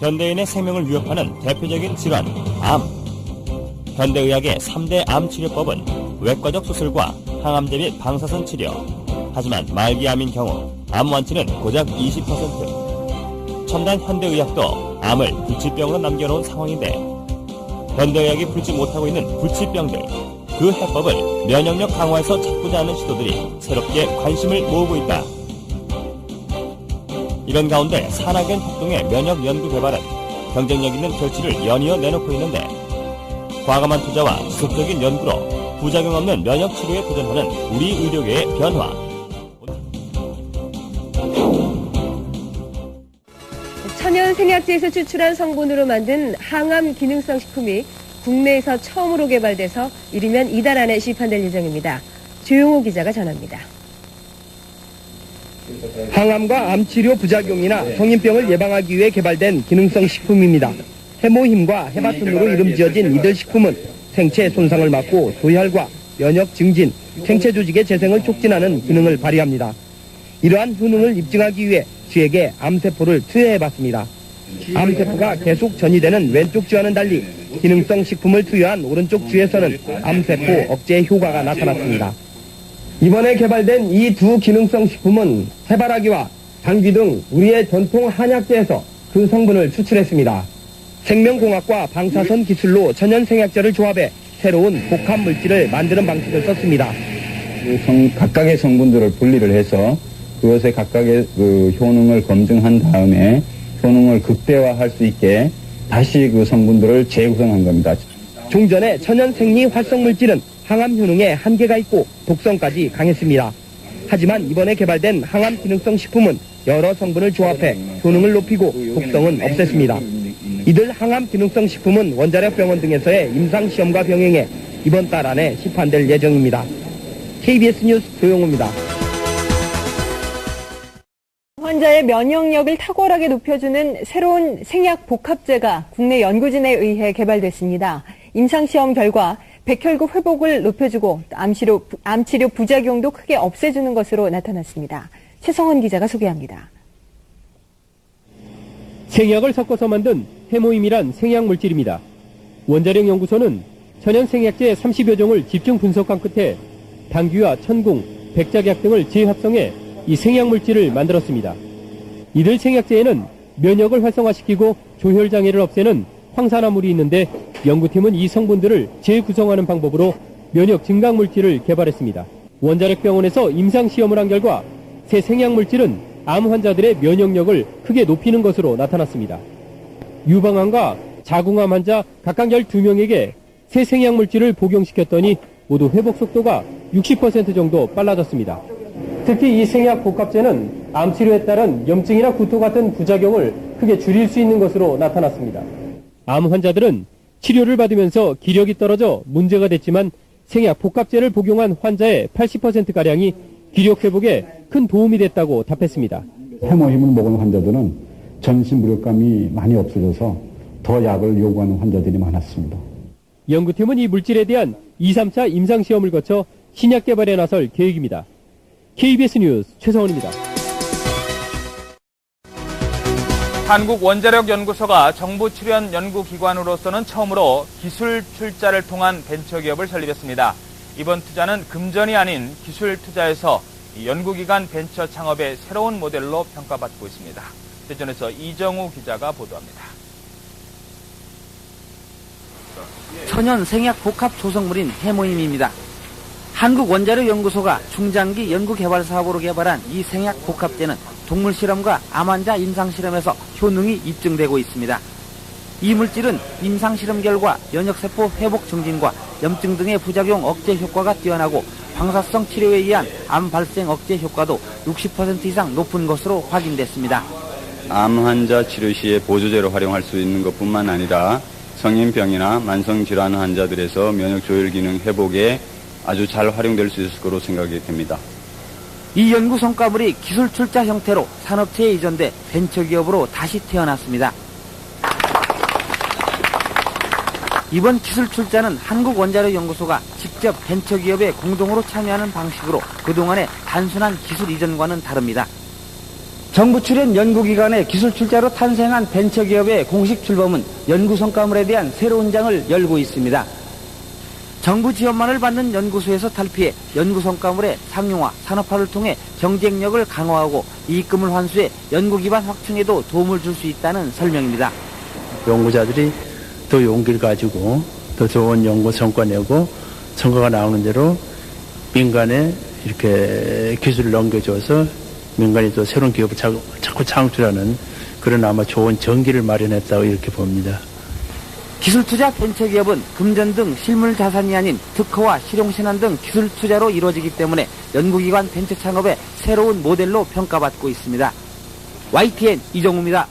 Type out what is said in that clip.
현대인의 생명을 위협하는 대표적인 질환, 암. 현대의학의 3대 암 치료법은 외과적 수술과 항암제 및 방사선 치료. 하지만 말기암인 경우 암 완치는 고작 20%. 첨단 현대의학도 암을 불치병으로 남겨놓은 상황인데 현대의학이 풀지 못하고 있는 불치병들, 그 해법을 면역력 강화에서 찾고자 하는 시도들이 새롭게 관심을 모으고 있다. 이런 가운데 산화gen 폭동의 면역 연구 개발은 경쟁력 있는 결실을 연이어 내놓고 있는데 과감한 투자와 지속적인 연구로 부작용 없는 면역 치료에 도전하는 우리 의료계의 변화. 천연 생약제에서 추출한 성분으로 만든 항암 기능성 식품이 국내에서 처음으로 개발돼서 이르면 이달 안에 시판될 예정입니다. 조용호 기자가 전합니다. 항암과 암치료 부작용이나 성인병을 예방하기 위해 개발된 기능성 식품입니다. 해모힘과 해바톤으로 이름 지어진 이들 식품은 생체 손상을 막고 소혈과 면역 증진, 생체 조직의 재생을 촉진하는 기능을 발휘합니다. 이러한 효능을 입증하기 위해 쥐에게 암세포를 투여해봤습니다. 암세포가 계속 전이되는 왼쪽 쥐와는 달리 기능성 식품을 투여한 오른쪽 쥐에서는 암세포 억제 효과가 나타났습니다. 이번에 개발된 이 두 기능성 식품은 해바라기와 당귀 등 우리의 전통 한약재에서 그 성분을 추출했습니다. 생명공학과 방사선 기술로 천연생약제를 조합해 새로운 복합 물질을 만드는 방식을 썼습니다. 각각의 성분들을 분리를 해서 그것의 각각의 효능을 검증한 다음에 효능을 극대화할 수 있게 다시 그 성분들을 재구성한 겁니다. 종전의 천연생리 활성물질은 항암 효능에 한계가 있고 독성까지 강했습니다. 하지만 이번에 개발된 항암 기능성 식품은 여러 성분을 조합해 효능을 높이고 독성은 없앴습니다. 이들 항암 기능성 식품은 원자력 병원 등에서의 임상시험과 병행해 이번 달 안에 시판될 예정입니다. KBS 뉴스 조용호입니다. 환자의 면역력을 탁월하게 높여주는 새로운 생약 복합제가 국내 연구진에 의해 개발됐습니다. 임상시험 결과 백혈구 회복을 높여주고 암치료 부작용도 크게 없애주는 것으로 나타났습니다. 최성원 기자가 소개합니다. 생약을 섞어서 만든 해모임이란 생약물질입니다. 원자력 연구소는 천연 생약제 30여 종을 집중 분석한 끝에 당귀와 천궁, 백작약 등을 재합성해 이 생약물질을 만들었습니다. 이들 생약제에는 면역을 활성화시키고 조혈장애를 없애는 황산화물이 있는데 연구팀은 이 성분들을 재구성하는 방법으로 면역 증강물질을 개발했습니다. 원자력병원에서 임상시험을 한 결과 새 생약물질은 암 환자들의 면역력을 크게 높이는 것으로 나타났습니다. 유방암과 자궁암 환자 각각 12명에게 새 생약물질을 복용시켰더니 모두 회복 속도가 60% 정도 빨라졌습니다. 특히 이 생약 복합제는 암치료에 따른 염증이나 구토 같은 부작용을 크게 줄일 수 있는 것으로 나타났습니다. 암 환자들은 치료를 받으면서 기력이 떨어져 문제가 됐지만 생약 복합제를 복용한 환자의 80%가량이 기력 회복에 큰 도움이 됐다고 답했습니다. 해모힘을 먹은 환자들은 전신 무력감이 많이 없어져서 더 약을 요구하는 환자들이 많았습니다. 연구팀은 이 물질에 대한 2, 3차 임상시험을 거쳐 신약 개발에 나설 계획입니다. KBS 뉴스 최성원입니다. 한국원자력연구소가 정부 출연 연구기관으로서는 처음으로 기술 출자를 통한 벤처기업을 설립했습니다. 이번 투자는 금전이 아닌 기술 투자에서 연구기관 벤처 창업의 새로운 모델로 평가받고 있습니다. 대전에서 이정우 기자가 보도합니다. 천연 생약 복합 조성물인 해모임입니다. 한국원자력연구소가 중장기 연구개발 사업으로 개발한 이 생약 복합제는 동물 실험과 암 환자 임상실험에서 효능이 입증되고 있습니다. 이 물질은 임상실험 결과 면역세포 회복 증진과 염증 등의 부작용 억제 효과가 뛰어나고 방사성 치료에 의한 암 발생 억제 효과도 60% 이상 높은 것으로 확인됐습니다. 암 환자 치료 시에 보조제로 활용할 수 있는 것뿐만 아니라 성인병이나 만성질환 환자들에서 면역 조절 기능 회복에 아주 잘 활용될 수 있을 거로 생각이 됩니다. 이 연구 성과물이 기술 출자 형태로 산업체에 이전돼 벤처기업으로 다시 태어났습니다. 이번 기술 출자는 한국원자력연구소가 직접 벤처기업에 공동으로 참여하는 방식으로 그동안의 단순한 기술 이전과는 다릅니다. 정부 출연 연구기관의 기술 출자로 탄생한 벤처기업의 공식 출범은 연구 성과물에 대한 새로운 장을 열고 있습니다. 정부 지원만을 받는 연구소에서 탈피해 연구 성과물의 상용화, 산업화를 통해 경쟁력을 강화하고 이익금을 환수해 연구 기반 확충에도 도움을 줄 수 있다는 설명입니다. 연구자들이 더 용기를 가지고 더 좋은 연구 성과 내고 성과가 나오는 대로 민간에 이렇게 기술을 넘겨줘서 민간이 또 새로운 기업을 자꾸 창출하는 그런 아마 좋은 전기를 마련했다고 이렇게 봅니다. 기술투자 벤처기업은 금전 등 실물 자산이 아닌 특허와 실용신안 등 기술 투자로 이루어지기 때문에 연구기관 벤처 창업의 새로운 모델로 평가받고 있습니다. YTN 이정우입니다.